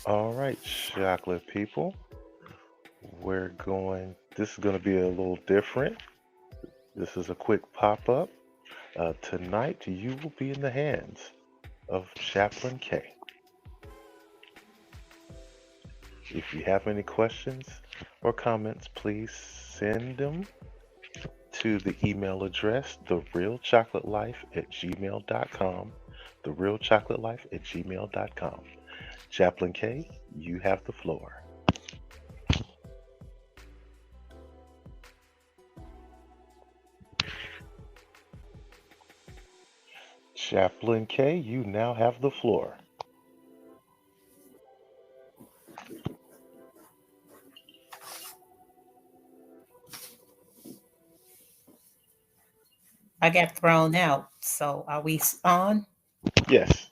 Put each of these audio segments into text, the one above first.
All right, chocolate people, this is going to be a little different. This is a quick pop up. Tonight, you will be in the hands of Chaplain K. If you have any questions or comments, please send them to the email address, therealchocolatelife@gmail.com. Therealchocolatelife@gmail.com. Chaplain K, you have the floor. Chaplain K, you now have the floor. I got thrown out. So are we on? Yes.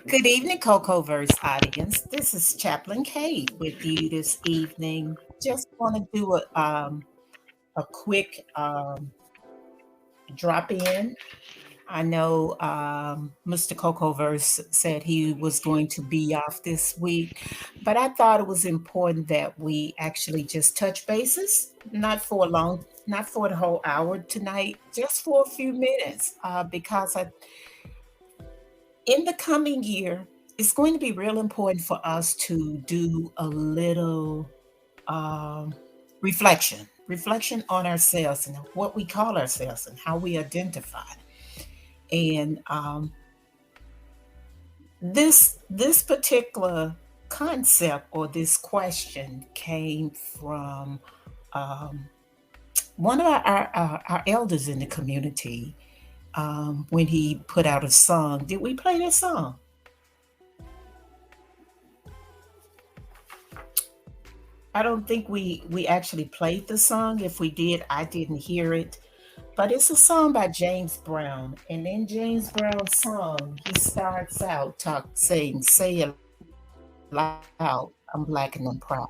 Good evening, Cocoverse audience. This is Chaplain Kate with you this evening. Just want to do a quick drop in. I know Mr. Cocoverse said he was going to be off this week, but I thought it was important that we actually just touch bases, not for the whole hour tonight, just for a few minutes, because in the coming year, it's going to be real important for us to do a little um, reflection on ourselves and what we call ourselves and how we identify. And this particular concept or this question came from um, one of our elders in the community when he put out a song. Did we play that song? I don't think we actually played the song. If we did, I didn't hear it. But it's a song by James Brown. And in James Brown's song, he starts out saying, "Say it loud, I'm black and I'm proud."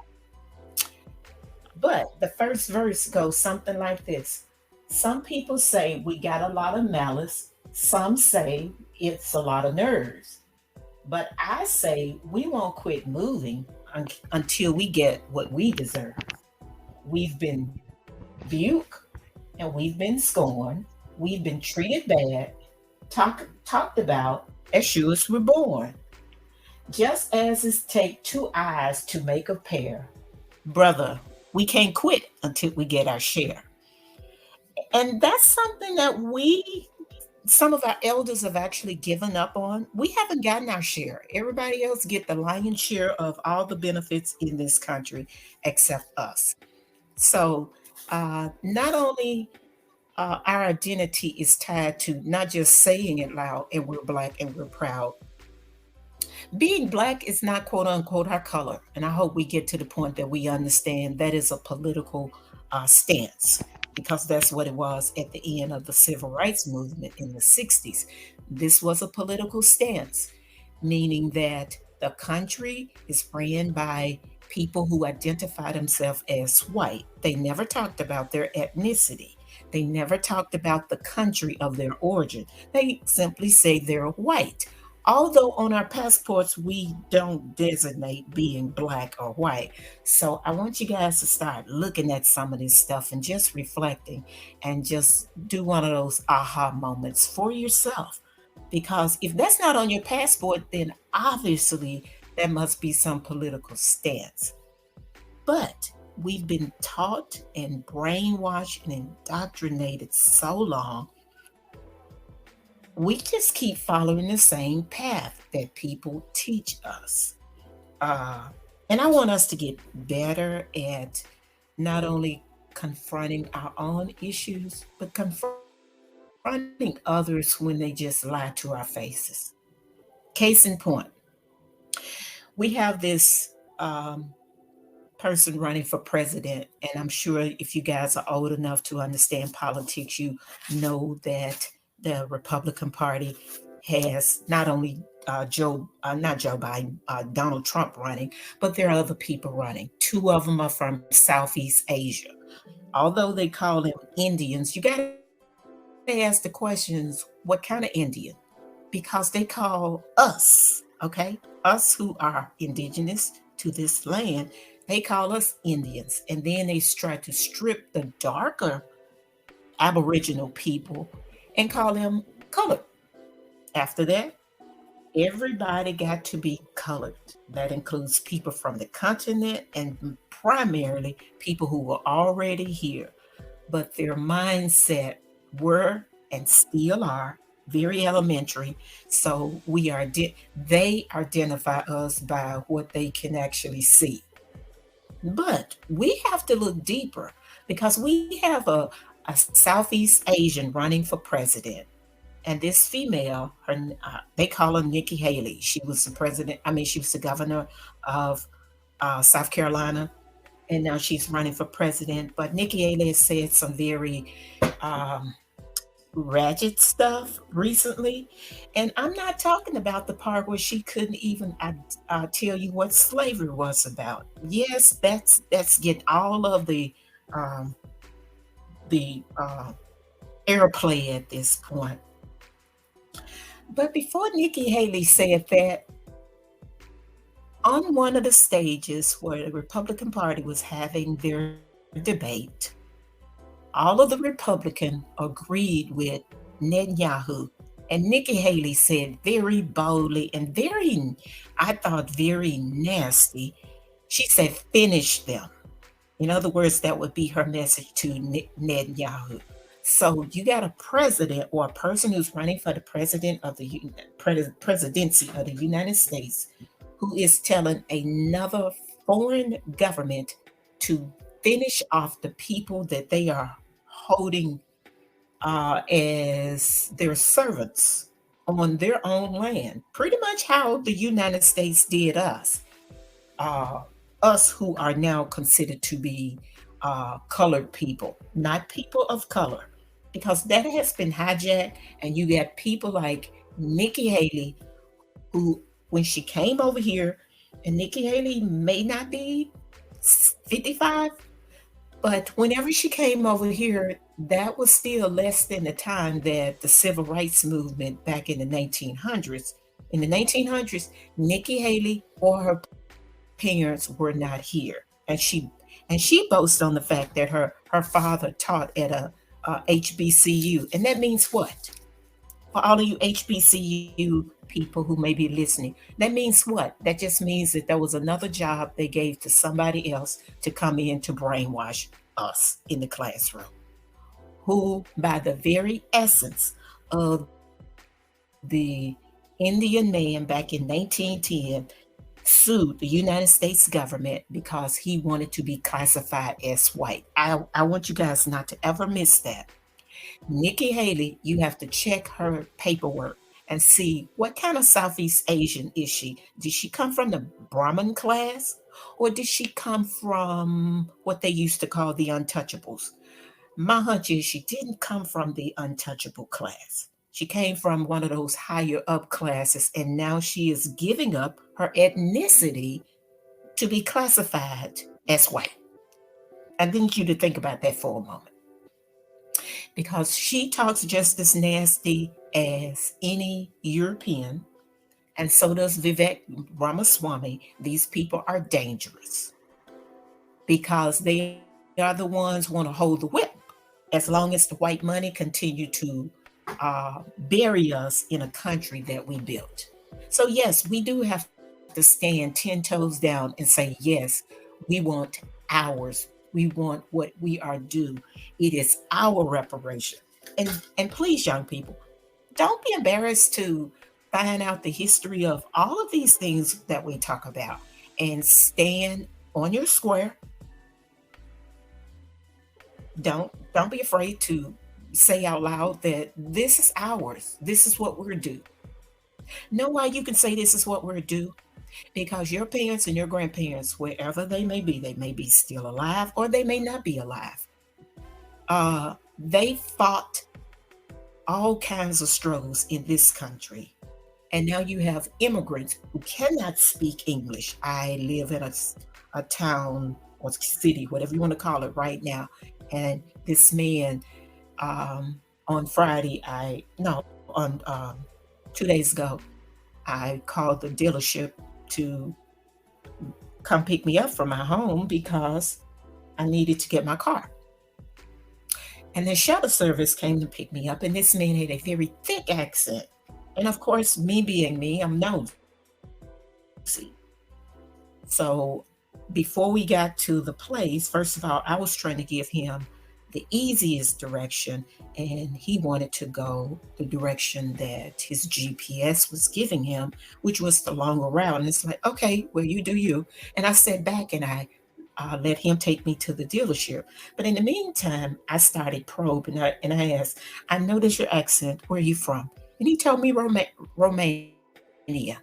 But the first verse goes something like this. Some people say we got a lot of malice. Some say it's a lot of nerves. But I say we won't quit moving until we get what we deserve. We've been rebuked and we've been scorned. We've been treated bad, talked about as sure as we're born. Just as it take two eyes to make a pair, brother, we can't quit until we get our share. And that's something that some of our elders have actually given up on. We haven't gotten our share. Everybody else get the lion's share of all the benefits in this country except us. So not only our identity is tied to not just saying it loud and we're black and we're proud. Being black is not quote unquote our color. And I hope we get to the point that we understand that is a political stance because that's what it was at the end of the civil rights movement in the 60s. This was a political stance, meaning that the country is ran by people who identify themselves as white. They never talked about their ethnicity. They never talked about the country of their origin. They simply say they're white. Although on our passports, we don't designate being black or white. So I want you guys to start looking at some of this stuff and just reflecting and just do one of those aha moments for yourself. Because if that's not on your passport, then obviously there must be some political stance. But we've been taught and brainwashed and indoctrinated so long, we just keep following the same path that people teach us. Uh, and I want us to get better at not only confronting our own issues, but confronting others when they just lie to our faces. Case in point, we have this person running for president, and I'm sure if you guys are old enough to understand politics, you know that the Republican Party has not only not Joe Biden, Donald Trump running, but there are other people running. Two of them are from Southeast Asia. Although they call them Indians, you got to understand they ask the questions, what kind of Indian? Because they call us, okay, us who are indigenous to this land, they call us Indians. And then they try to strip the darker Aboriginal people and call them colored. After that, everybody got to be colored. That includes people from the continent and primarily people who were already here. But their mindset were and still are very elementary. So they identify us by what they can actually see. But we have to look deeper because we have a Southeast Asian running for president. And this female, they call her Nikki Haley. She was the president. I mean, she was the governor of South Carolina, and now she's running for president. But Nikki Haley has said some very um, ratchet stuff recently, and I'm not talking about the part where she couldn't even tell you what slavery was about. Yes, that's getting all of um, the airplay at this point. But before Nikki Haley said that, on one of the stages where the Republican Party was having their debate, all of the Republicans agreed with Netanyahu. And Nikki Haley said very boldly and I thought, very nasty. She said, finish them. In other words, that would be her message to Netanyahu. So you got a president or a person who's running for the president of the presidency of the United States who is telling another foreign government to finish off the people that they are holding as their servants on their own land. Pretty much how the United States did us. Uh, us who are now considered to be colored people, not people of color, because that has been hijacked. And you got people like Nikki Haley, who, when she came over here, and Nikki Haley may not be 55, but whenever she came over here, that was still less than the time that the civil rights movement back in the 1900s. In the 1900s, Nikki Haley or her parents were not here, and she boasts on the fact that her father taught at a HBCU, and that means what? For all of you HBCU people who may be listening, that means what? That just means that there was another job they gave to somebody else to come in to brainwash us in the classroom, who, by the very essence of the Indian man back in 1910, sued the United States government because he wanted to be classified as white. I want you guys not to ever miss that. Nikki Haley, you have to check her paperwork and see what kind of Southeast Asian is she. Did she come from the Brahmin class, or did she come from what they used to call the untouchables? My hunch is she didn't come from the untouchable class. She came from one of those higher up classes, and now she is giving up her ethnicity to be classified as white. I need you to think about that for a moment, because she talks just as nasty as any European, and so does Vivek Ramaswamy. These people are dangerous because they are the ones want to hold the whip as long as the white money continue to uh, bury us in a country that we built. So yes, we do have to stand 10 toes down and say, yes, we want ours. We want what we are due. It is our reparation. And please, young people, don't be embarrassed to find out the history of all of these things that we talk about, and stand on your square. Don't be afraid to say out loud that this is ours. This is what we're due. Know why you can say this is what we're due? Because your parents and your grandparents, wherever they may be still alive or they may not be alive. They fought all kinds of struggles in this country. And now you have immigrants who cannot speak English. I live in a town or city, whatever you want to call it, right now. And this man, um, On Friday, I no on 2 days ago, I called the dealership to come pick me up from my home because I needed to get my car. And the shuttle service came to pick me up, and this man had a very thick accent. And of course, me being me, I'm nosy. So before we got to the place, first of all, I was trying to give him the easiest direction, and he wanted to go the direction that his GPS was giving him, which was the longer route. And it's like, okay, well, you do you. And I sat back and I let him take me to the dealership. But in the meantime, I started probing and I asked, I noticed your accent. Where are you from? And he told me Romania.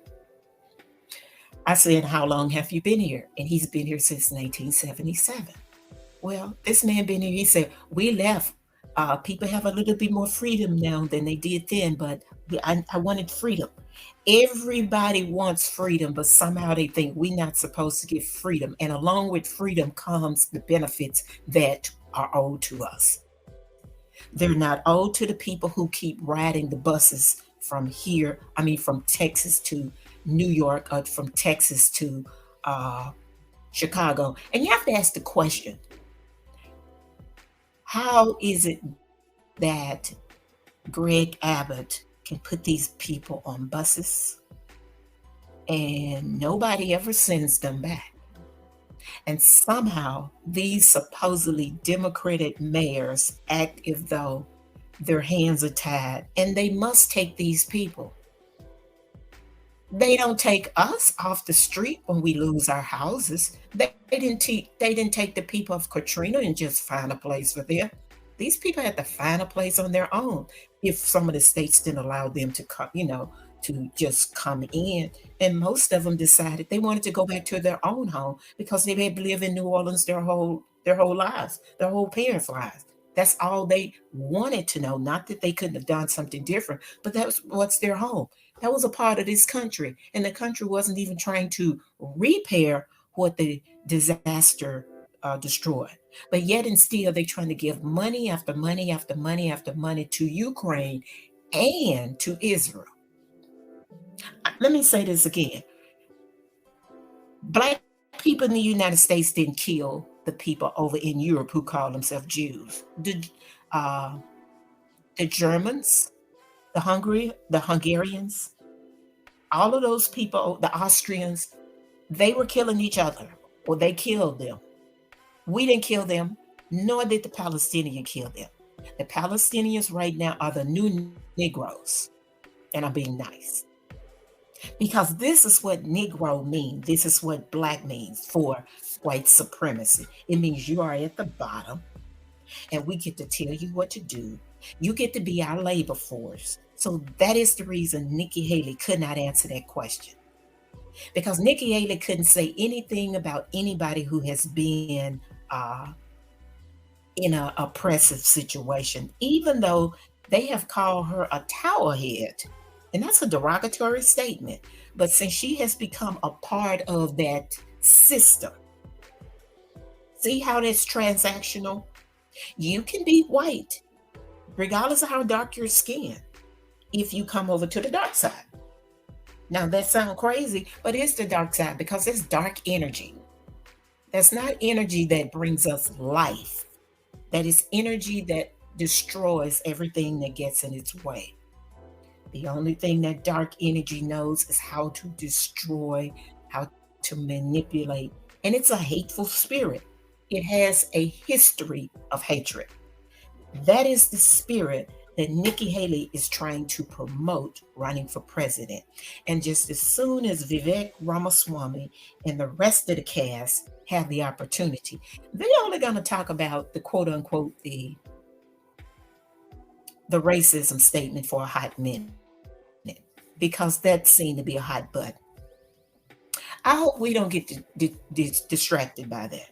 I said, how long have you been here? And he's been here since 1977. Well, this man been here. He said, we left. People have a little bit more freedom now than they did then, but I wanted freedom. Everybody wants freedom, but somehow they think we're not supposed to get freedom. And along with freedom comes the benefits that are owed to us. They're not owed to the people who keep riding the buses from here, I mean, from Texas to New York, or from Texas to uh, Chicago. And you have to ask the question, how is it that Greg Abbott can put these people on buses and nobody ever sends them back? And somehow these supposedly Democratic mayors act as though their hands are tied and they must take these people. They don't take us off the street when we lose our houses. They didn't take the people of Katrina and just find a place for them. These people had to find a place on their own if some of the states didn't allow them to come, to just come in. And most of them decided they wanted to go back to their own home because they had lived in New Orleans their whole lives, their whole parents' lives. That's all they wanted to know. Not that they couldn't have done something different, but that was what's their home. That was a part of this country. And the country wasn't even trying to repair what the disaster destroyed. But yet and still, they're trying to give money after money after money after money to Ukraine and to Israel. Let me say this again. Black people in the United States didn't kill the people over in Europe who call themselves Jews. Uh, the Germans, the Hungarians, all of those people, the Austrians, they were killing each other or they killed them. We didn't kill them, nor did the Palestinians kill them. The Palestinians right now are the new Negroes, and I'm being nice. Because this is what Negro means. This is what black means for white supremacy. It means you are at the bottom and we get to tell you what to do. You get to be our labor force. So that is the reason Nikki Haley could not answer that question. Because Nikki Haley couldn't say anything about anybody who has been in an oppressive situation, even though they have called her a towerhead. And that's a derogatory statement. But since she has become a part of that system, see how that's transactional? You can be white, regardless of how dark your skin, if you come over to the dark side. Now that sounds crazy, but it's the dark side because it's dark energy. That's not energy that brings us life. That is energy that destroys everything that gets in its way. The only thing that dark energy knows is how to destroy, how to manipulate. And it's a hateful spirit. It has a history of hatred. That is the spirit that Nikki Haley is trying to promote running for president. And just as soon as Vivek Ramaswamy and the rest of the cast have the opportunity, they're only going to talk about the quote unquote the racism statement for a hot minute because that seemed to be a hot button. I hope we don't get distracted by that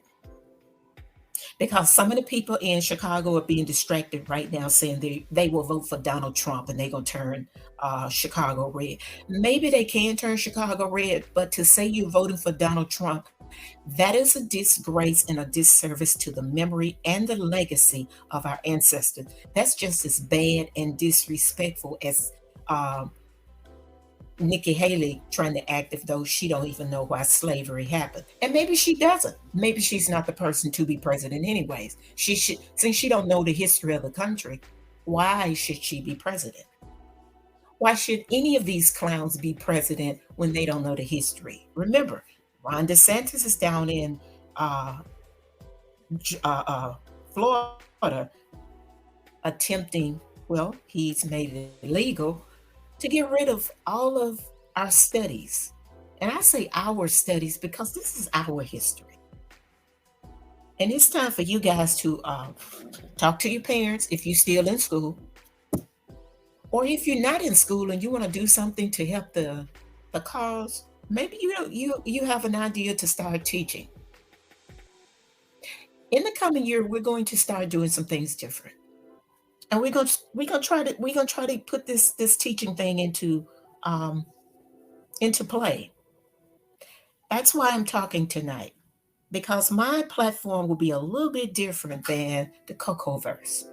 because some of the people in Chicago are being distracted right now saying they will vote for Donald Trump and they're going to turn Chicago red. Maybe they can turn Chicago red, but to say you're voting for Donald Trump That is a disgrace and a disservice to the memory and the legacy of our ancestors. That's just as bad and disrespectful as uh, Nikki Haley trying to act as though she don't even know why slavery happened. And maybe she doesn't. Maybe she's not the person to be president anyways. She should, since she don't know the history of the country, why should she be president? Why should any of these clowns be president when they don't know the history? Remember, Ron DeSantis is down in uh, Florida attempting, well, he's made it illegal to get rid of all of our studies. And I say our studies because this is our history. And it's time for you guys to talk to your parents if you're still in school, or if you're not in school and you want to do something to help the cause. Maybe you have an idea to start teaching. In the coming year, we're going to start doing some things different, and we're gonna try to put this teaching thing um, into play. That's why I'm talking tonight, because my platform will be a little bit different than the Coco verse.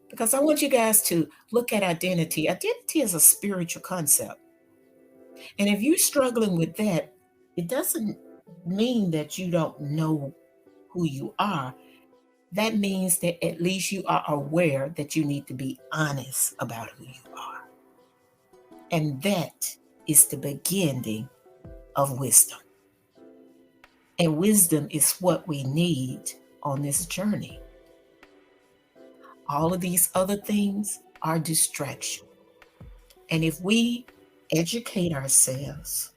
Because I want you guys to look at identity. Identity is a spiritual concept. And if you're struggling with that, it doesn't mean that you don't know who you are. That means that at least you are aware that you need to be honest about who you are. And that is the beginning of wisdom. And wisdom is what we need on this journey. All of these other things are distraction. And if we educate ourselves,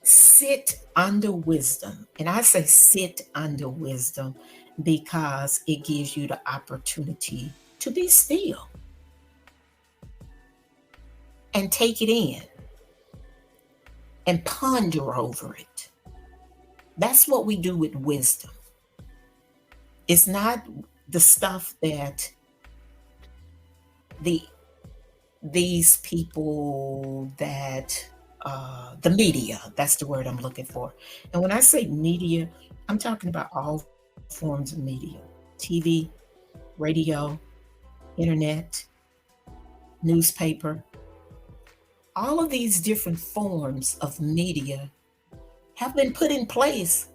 sit under wisdom, and I say sit under wisdom because it gives you the opportunity to be still and take it in and ponder over it. That's what we do with wisdom. It's not the stuff that the these people that the media, that's the word I'm looking for. And when I say media, I'm talking about all forms of media: TV, radio, internet, newspaper. All of these different forms of media have been put in place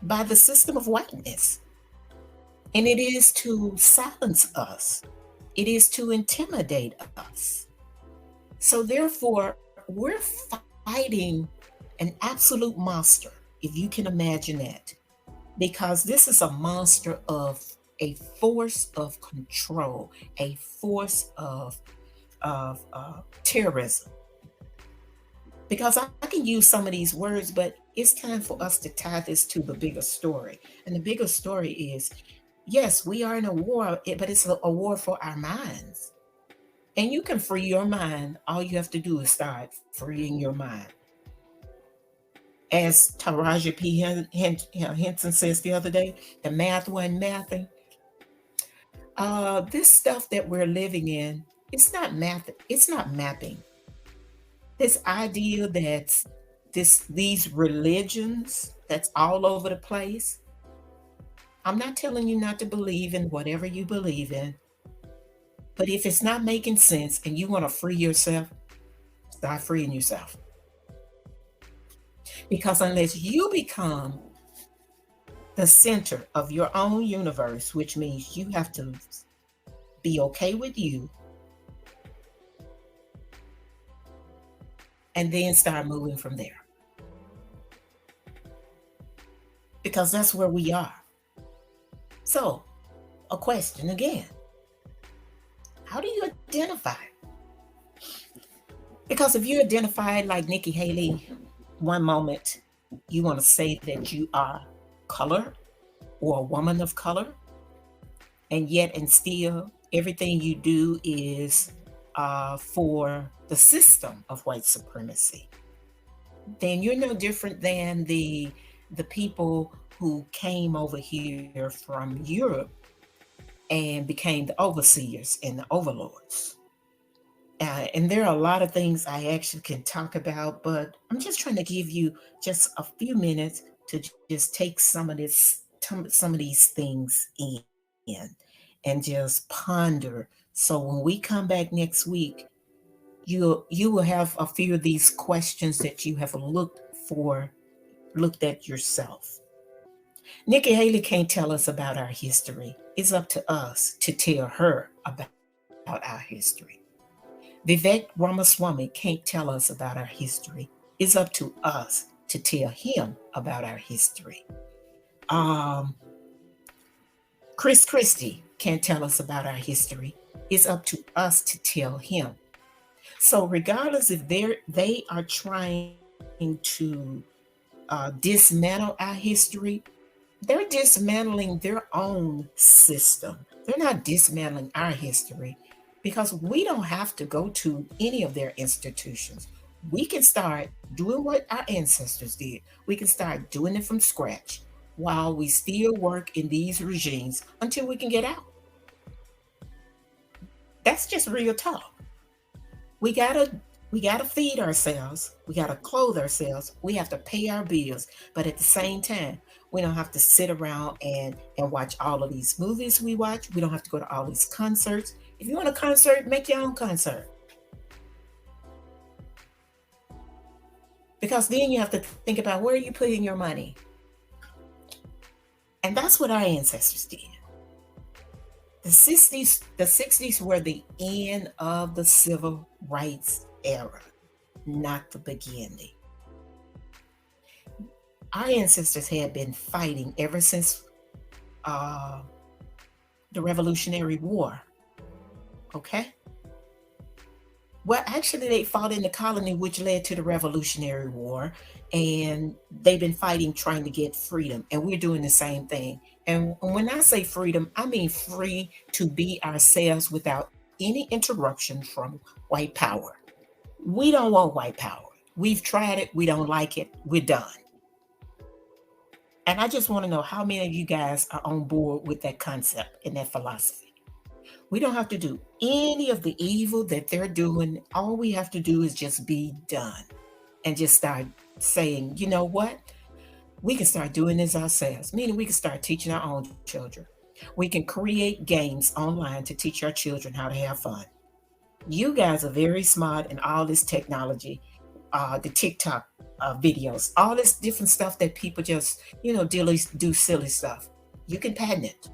by the system of whiteness. And it is to silence us, it is to intimidate us. So, therefore, we're fighting an absolute monster, if you can imagine that, because this is a monster of a force of control, a force of terrorism. Because I can use some of these words, but it's time for us to tie this to the bigger story. And the bigger story is, yes, we are in a war, but it's a war for our minds. And you can free your mind. All you have to do is start freeing your mind. As Taraji P. Henson says the other day, the math wasn't mathing. This stuff that we're living in, it's not math. It's not mapping. This idea that these religions that's all over the place. I'm not telling you not to believe in whatever you believe in, but if it's not making sense and you want to free yourself, start freeing yourself. Because unless you become the center of your own universe, which means you have to be okay with you and then start moving from there. Because that's where we are. So, a question again: how do you identify? Because if you identify like Nikki Haley, one moment you want to say that you are color or a woman of color, and yet and still everything you do is for the system of white supremacy, then you're no different than the people who came over here from Europe and became the overseers and the overlords. And there are a lot of things I actually can talk about, but I'm just trying to give you just a few minutes to just take some of these things in and just ponder. So when we come back next week, you will have a few of these questions that you have looked at yourself. Nikki Haley can't tell us about our history. It's up to us to tell her about our history. Vivek Ramaswamy can't tell us about our history. It's up to us to tell him about our history. Um, Chris Christie can't tell us about our history. It's up to us to tell him. So regardless if they are trying to dismantle our history, they're dismantling their own system. They're not dismantling our history because we don't have to go to any of their institutions. We can start doing what our ancestors did. We can start doing it from scratch while we still work in these regimes until we can get out. That's just real talk. We gotta we gotta feed ourselves. We gotta clothe ourselves. We have to pay our bills. But at the same time, we don't have to sit around and watch all of these movies we watch. We don't have to go to all these concerts. If you want a concert, make your own concert. Because then you have to think about where are you putting your money. And that's what our ancestors did. The 60s were the end of the civil rights era, not the beginning. Our ancestors had been fighting ever since uh, the Revolutionary War. Okay? Well, actually, they fought in the colony, which led to the Revolutionary War. And they've been fighting trying to get freedom. And we're doing the same thing. And when I say freedom, I mean free to be ourselves without any interruption from white power. We don't want white power. We've tried it. We don't like it. We're done. And I just want to know how many of you guys are on board with that concept and that philosophy. We don't have to do any of the evil that they're doing. All we have to do is just be done and just start saying, you know what? We can start doing this ourselves, meaning we can start teaching our own children. We can create games online to teach our children how to have fun. You guys are very smart in all this technology, the TikTok videos, all this different stuff that people just, do silly stuff. You can patent it.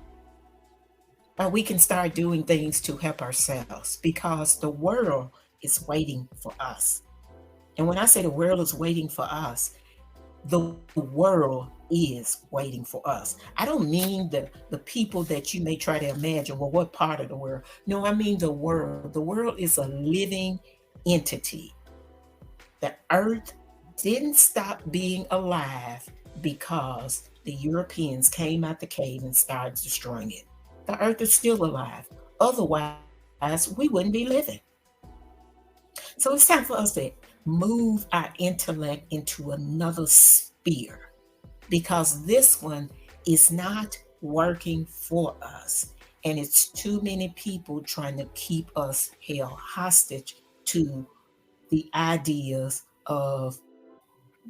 And we can start doing things to help ourselves because the world is waiting for us. And when I say the world is waiting for us, the world is waiting for us. I don't mean the people that you may try to imagine, well, what part of the world? No, I mean the world. The world is a living entity. The earth didn't stop being alive because the Europeans came out the cave and started destroying it. The earth is still alive. Otherwise, we wouldn't be living. So it's time for us to move our intellect into another sphere because this one is not working for us. And it's too many people trying to keep us held hostage to the ideas of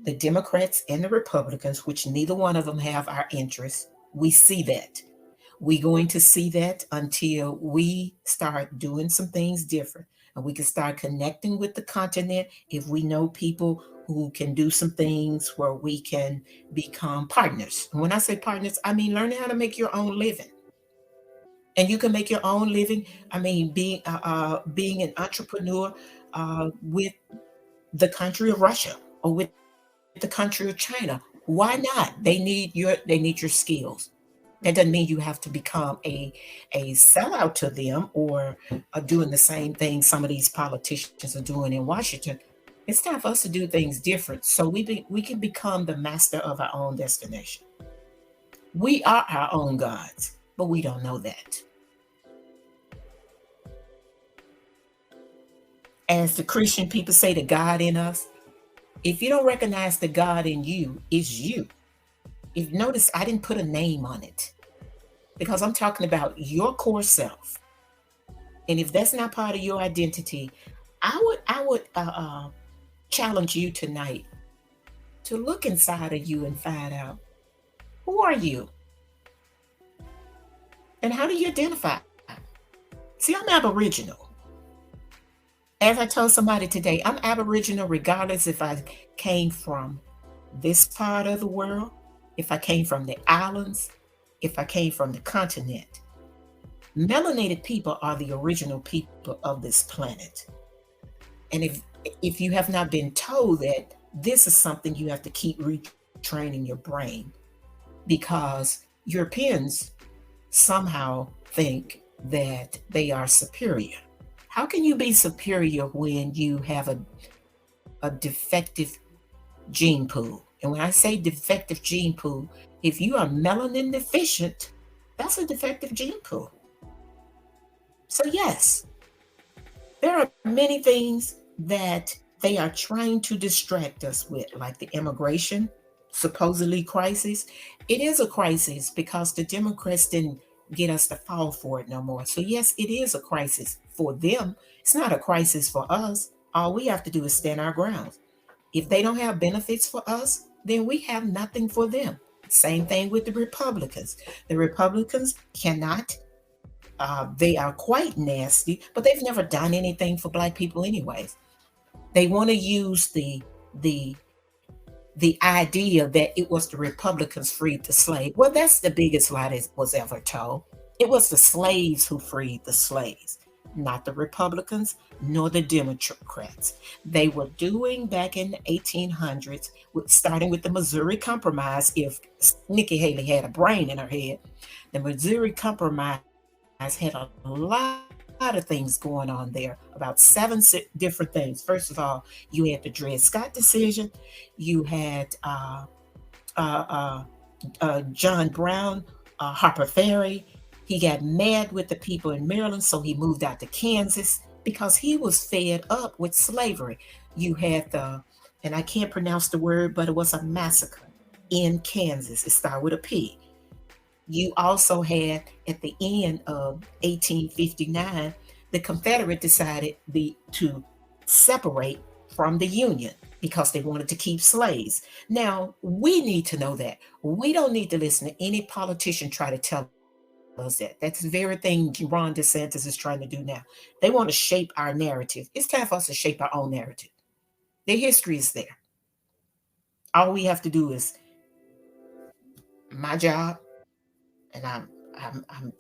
the Democrats and the Republicans, which neither one of them have our interests. We see that. We're going to see that until we start doing some things different. And we can start connecting with the continent if we know people who can do some things where we can become partners. And when I say partners, I mean learning how to make your own living. And you can make your own living. I mean, being an entrepreneur with the country of Russia or with the country of China. Why not? They need your skills. That doesn't mean you have to become a sellout to them or doing the same thing some of these politicians are doing in Washington. It's time for us to do things different so we can become the master of our own destination. We are our own gods, but we don't know that. As the Christian people say, the God in us. If you don't recognize the God in you, it's you. If you notice, I didn't put a name on it because I'm talking about your core self. And if that's not part of your identity, I would challenge you tonight to look inside of you and find out who are you and how do you identify. See, I'm Aboriginal. As I told somebody today, I'm Aboriginal regardless if I came from this part of the world, if I came from the islands, if I came from the continent. Melanated people are the original people of this planet. And if you have not been told that, this is something you have to keep retraining your brain, because Europeans somehow think that they are superior. How can you be superior when you have a defective gene pool? And when I say defective gene pool, if you are melanin deficient, that's a defective gene pool. So, yes, there are many things that they are trying to distract us with, like the immigration, supposedly crisis. It is a crisis because the Democrats didn't get us to fall for it no more. So, yes, it is a crisis for them. It's not a crisis for us. All we have to do is stand our ground. If they don't have benefits for us, then we have nothing for them. Same thing with the Republicans. The Republicans cannot, they are quite nasty, but they've never done anything for Black people, anyways. They want to use the the idea that it was the Republicans freed the slave. Well, that's the biggest lie that was ever told. It was the slaves who freed the slaves, not the Republicans nor the Democrats. They were doing back in the 1800s, starting with the Missouri Compromise. If Nikki Haley had a brain in her head, the Missouri Compromise had a lot of things going on there, about seven different things. First of all, you had the Dred Scott decision, you had uh, uh, John Brown, Harper Ferry. He got mad with the people in Maryland, so he moved out to Kansas because he was fed up with slavery. You had and I can't pronounce the word, but it was a massacre in Kansas. It started with a P. You also had at the end of 1859, the Confederate decided to separate from the Union because they wanted to keep slaves. Now, we need to know that. We don't need to listen to any politician try to tell us that. That's the very thing Ron DeSantis is trying to do now. They want to shape our narrative. It's time for us to shape our own narrative. The history is there. All we have to do is my job, and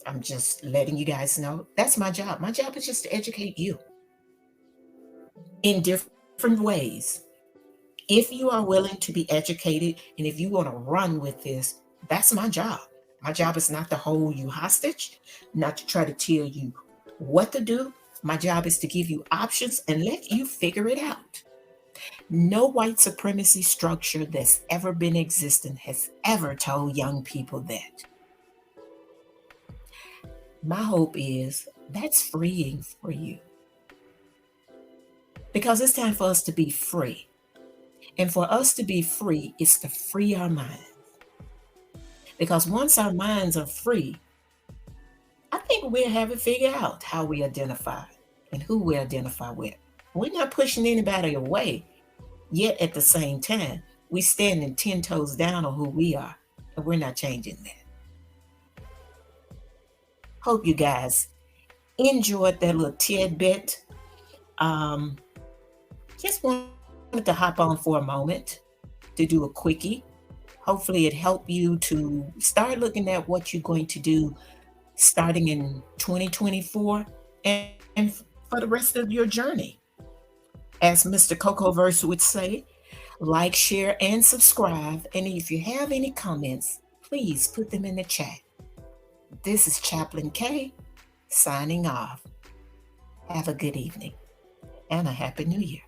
I'm just letting you guys know that's my job. My job is just to educate you in different ways. If you are willing to be educated and if you want to run with this, that's my job. My job is not to hold you hostage, not to try to tell you what to do. My job is to give you options and let you figure it out. No white supremacy structure that's ever been existing has ever told young people that. My hope is that's freeing for you because it's time for us to be free. And for us to be free is to free our minds. Because once our minds are free, I think we'll have it figured out how we identify and who we identify with. We're not pushing anybody away, yet at the same time, we're standing 10 toes down on who we are, and we're not changing that. Hope you guys enjoyed that little tidbit. Just wanted to hop on for a moment to do a quickie. Hopefully, it helped you to start looking at what you're going to do starting in 2024 and for the rest of your journey. As Mr. Coco Verse would say, like, share, and subscribe. And if you have any comments, please put them in the chat. This is Chaplain K signing off. Have a good evening and a Happy New Year.